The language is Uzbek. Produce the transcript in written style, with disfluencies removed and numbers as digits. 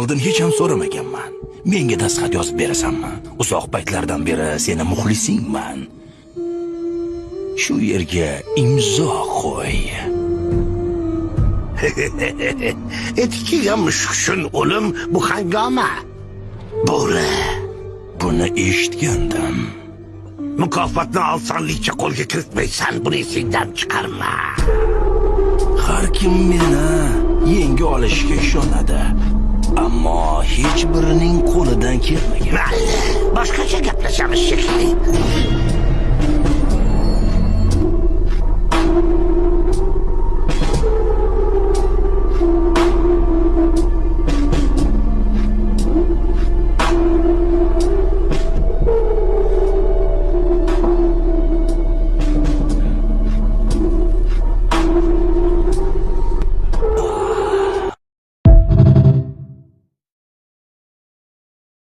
oldin hech ham so'ramaganman. Menga dastxat yozib berasanmi? Uzoq paytlardan beri seni muxlisingman. Shu yerga imzo qo'y. Etikiga mushukshun o'lim bu hangoma. Bo'ri. Buni eshitgandim. Mukofotni osonlikcha qo'lga kiritmaysan, buni esingdan chiqarma. Har kim meni yenga olishga ishonadi. Ammo hech birining qo'lidan kelmagan. Mayli, boshqacha gaplashamiz shekilli.